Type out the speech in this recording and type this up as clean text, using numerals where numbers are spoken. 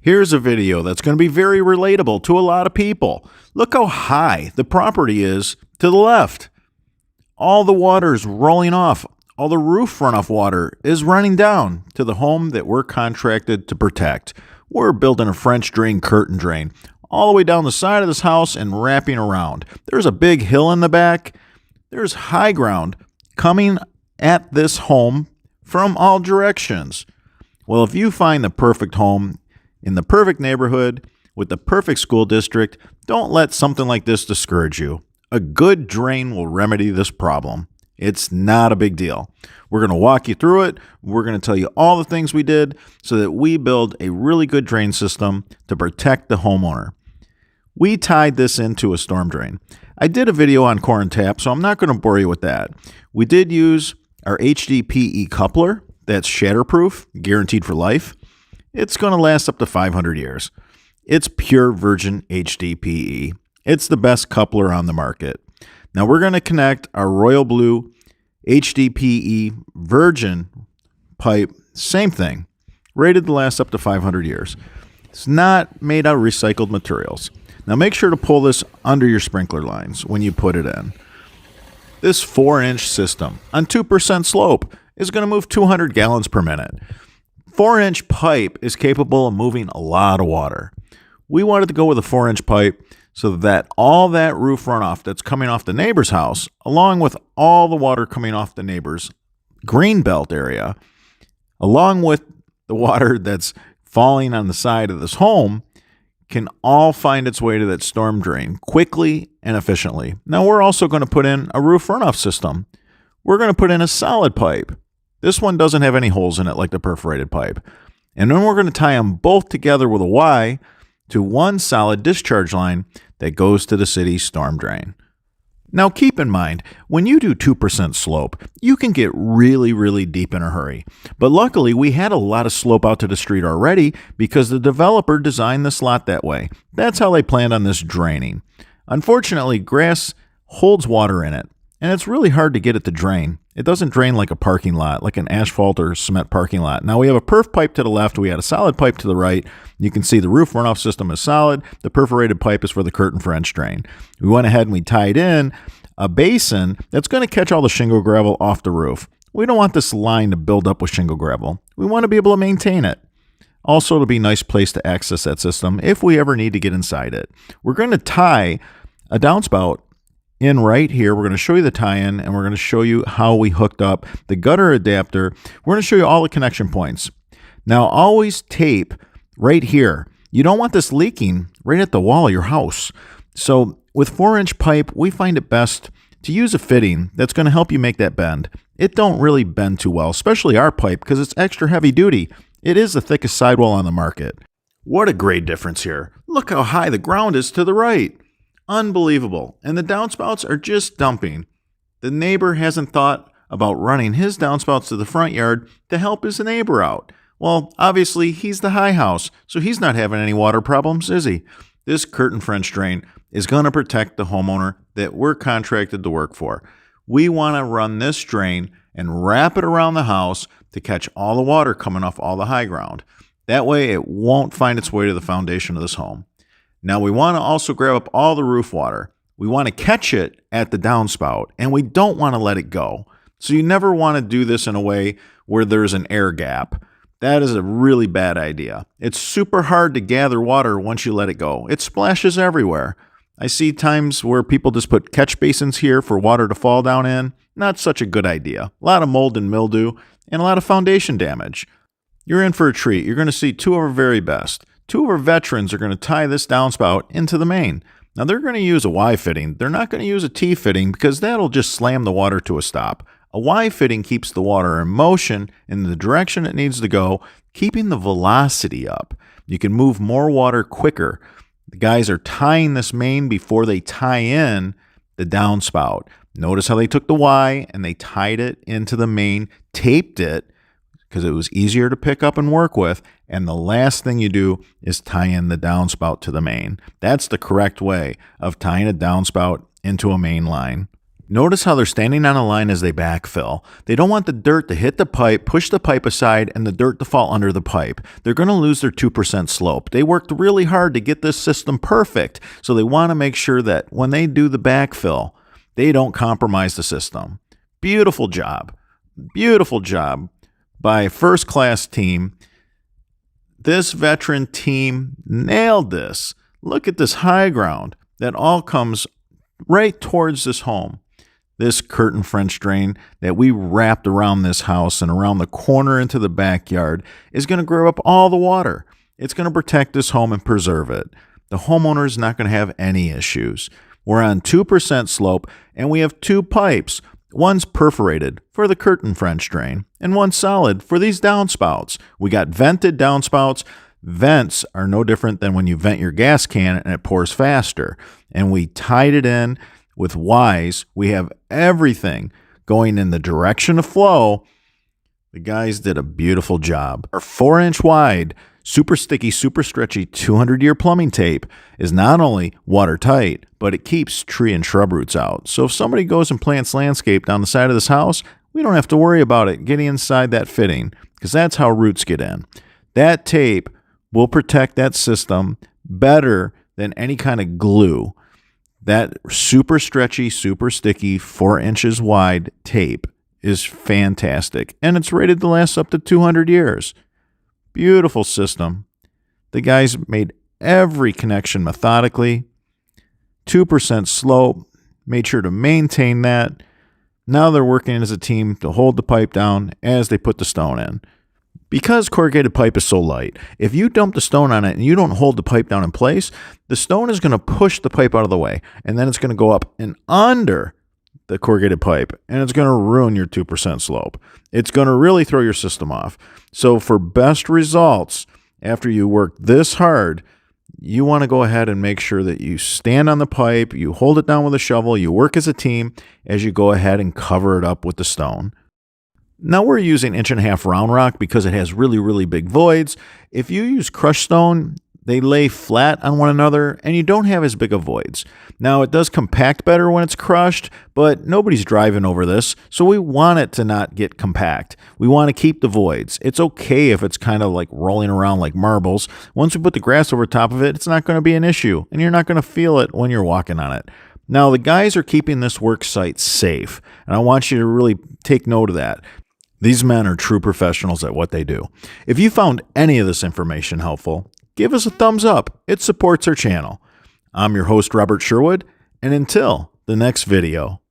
Here's a video that's going to be very relatable to a lot of people. Look how high the property is to the left. All the water is rolling off. All the roof runoff water is running down to the home that we're contracted to protect. We're building a French drain curtain drain all the way down the side of this house and wrapping around. There's a big hill in the back. There's high ground coming at this home from all directions. Well, if you find the perfect home in the perfect neighborhood with the perfect school district, don't let something like this discourage you. A good drain will remedy this problem. It's not a big deal. We're going to walk you through it. We're going to tell you all the things we did so that we build a really good drain system to protect the homeowner. We tied this into a storm drain. I did a video on core and tap, so I'm not going to bore you with that. We did use our HDPE coupler. That's shatterproof, guaranteed for life. It's going to last up to 500 years. It's pure virgin HDPE. It's the best coupler on the market. Now we're going to connect our royal blue HDPE virgin pipe, same thing, rated to last up to 500 years. It's not made out of recycled materials. Now make sure to pull this under your sprinkler lines when you put it in. This 4-inch system on 2% slope is going to move 200 gallons per minute. 4-inch pipe is capable of moving a lot of water. We wanted to go with a 4-inch pipe so that all that roof runoff that's coming off the neighbor's house, along with all the water coming off the neighbor's green belt area, along with the water that's falling on the side of this home, can all find its way to that storm drain quickly and efficiently. Now we're also going to put in a roof runoff system. We're going to put in a solid pipe. This one doesn't have any holes in it like the perforated pipe. And then we're going to tie them both together with a Y to one solid discharge line that goes to the city's storm drain. Now keep in mind, when you do 2% slope, you can get really, really deep in a hurry. But luckily, we had a lot of slope out to the street already because the developer designed this lot that way. That's how they planned on this draining. Unfortunately, grass holds water in it, and it's really hard to get it to drain. It doesn't drain like a parking lot, like an asphalt or cement parking lot. Now we have a perf pipe to the left. We had a solid pipe to the right. You can see the roof runoff system is solid. The perforated pipe is for the curtain French drain. We went ahead and we tied in a basin that's going to catch all the shingle gravel off the roof. We don't want this line to build up with shingle gravel. We want to be able to maintain it. Also, it'll be a nice place to access that system if we ever need to get inside it. We're going to tie a downspout in right here. We're going to show you the tie-in, and we're going to show you how we hooked up the gutter adapter. We're going to show you all the connection points. Now, always tape right here. You don't want this leaking right at the wall of your house. So with 4-inch pipe, we find it best to use a fitting that's going to help you make that bend. It don't really bend too well, especially our pipe, because it's extra heavy duty. It is the thickest sidewall on the market. What a great difference here. Look how high the ground is to the right. Unbelievable. And the downspouts are just dumping. The neighbor hasn't thought about running his downspouts to the front yard to help his neighbor out. Well, obviously, he's the high house, so he's not having any water problems, is he? This curtain French drain is going to protect the homeowner that we're contracted to work for. We want to run this drain and wrap it around the house to catch all the water coming off all the high ground. That way, it won't find its way to the foundation of this home. Now, we want to also grab up all the roof water. We want to catch it at the downspout, and we don't want to let it go. So you never want to do this in a way where there's an air gap. That is a really bad idea. It's super hard to gather water once you let it go. It splashes everywhere. I see times where people just put catch basins here for water to fall down in. Not such a good idea. A lot of mold and mildew and a lot of foundation damage. You're in for a treat. You're going to see two of our very best. Two of our veterans are going to tie this downspout into the main. Now, they're going to use a Y fitting. They're not going to use a T fitting because that'll just slam the water to a stop. A Y fitting keeps the water in motion in the direction it needs to go, keeping the velocity up. You can move more water quicker. The guys are tying this main before they tie in the downspout. Notice how they took the Y and they tied it into the main, taped it, because it was easier to pick up and work with, and the last thing you do is tie in the downspout to the main. That's the correct way of tying a downspout into a main line. Notice how they're standing on a line as they backfill. They don't want the dirt to hit the pipe, push the pipe aside, and the dirt to fall under the pipe. They're going to lose their 2% slope. They worked really hard to get this system perfect, so they want to make sure that when they do the backfill, they don't compromise the system. Beautiful job. Beautiful job by a first-class team. This veteran team nailed this. Look at this high ground that all comes right towards this home. This curtain French drain that we wrapped around this house and around the corner into the backyard is going to grab up all the water. It's going to protect this home and preserve it. The homeowner is not going to have any issues. We're on 2% slope and we have 2 pipes. One's perforated for the curtain French drain and one's solid for these downspouts. We got vented downspouts. Vents are no different than when you vent your gas can and it pours faster. And we tied it in with Y's. We have everything going in the direction of flow. The guys did a beautiful job. Our 4-inch wide, super sticky, super stretchy 200-year plumbing tape is not only watertight, but it keeps tree and shrub roots out. So if somebody goes and plants landscape down the side of this house, we don't have to worry about it getting inside that fitting because that's how roots get in. That tape will protect that system better than any kind of glue. That super stretchy, super sticky, 4 inches wide tape is fantastic. And it's rated to last up to 200 years. Beautiful system. The guys made every connection methodically. 2% slope. Made sure to maintain that. Now they're working as a team to hold the pipe down as they put the stone in. Because corrugated pipe is so light, if you dump the stone on it and you don't hold the pipe down in place, the stone is going to push the pipe out of the way, and then it's going to go up and under the corrugated pipe, and it's going to ruin your 2% slope. It's going to really throw your system off. So for best results, after you work this hard, you want to go ahead and make sure that you stand on the pipe, you hold it down with a shovel, you work as a team as you go ahead and cover it up with the stone. Now we're using 1.5-inch round rock because it has really, really big voids. If you use crushed stone, they lay flat on one another and you don't have as big of voids. Now it does compact better when it's crushed, but nobody's driving over this, so we want it to not get compact. We want to keep the voids. It's okay if it's kind of like rolling around like marbles. Once we put the grass over top of it, it's not going to be an issue and you're not going to feel it when you're walking on it. Now the guys are keeping this work site safe, and I want you to really take note of that. These men are true professionals at what they do. If you found any of this information helpful, give us a thumbs up. It supports our channel. I'm your host, Robert Sherwood, and until the next video.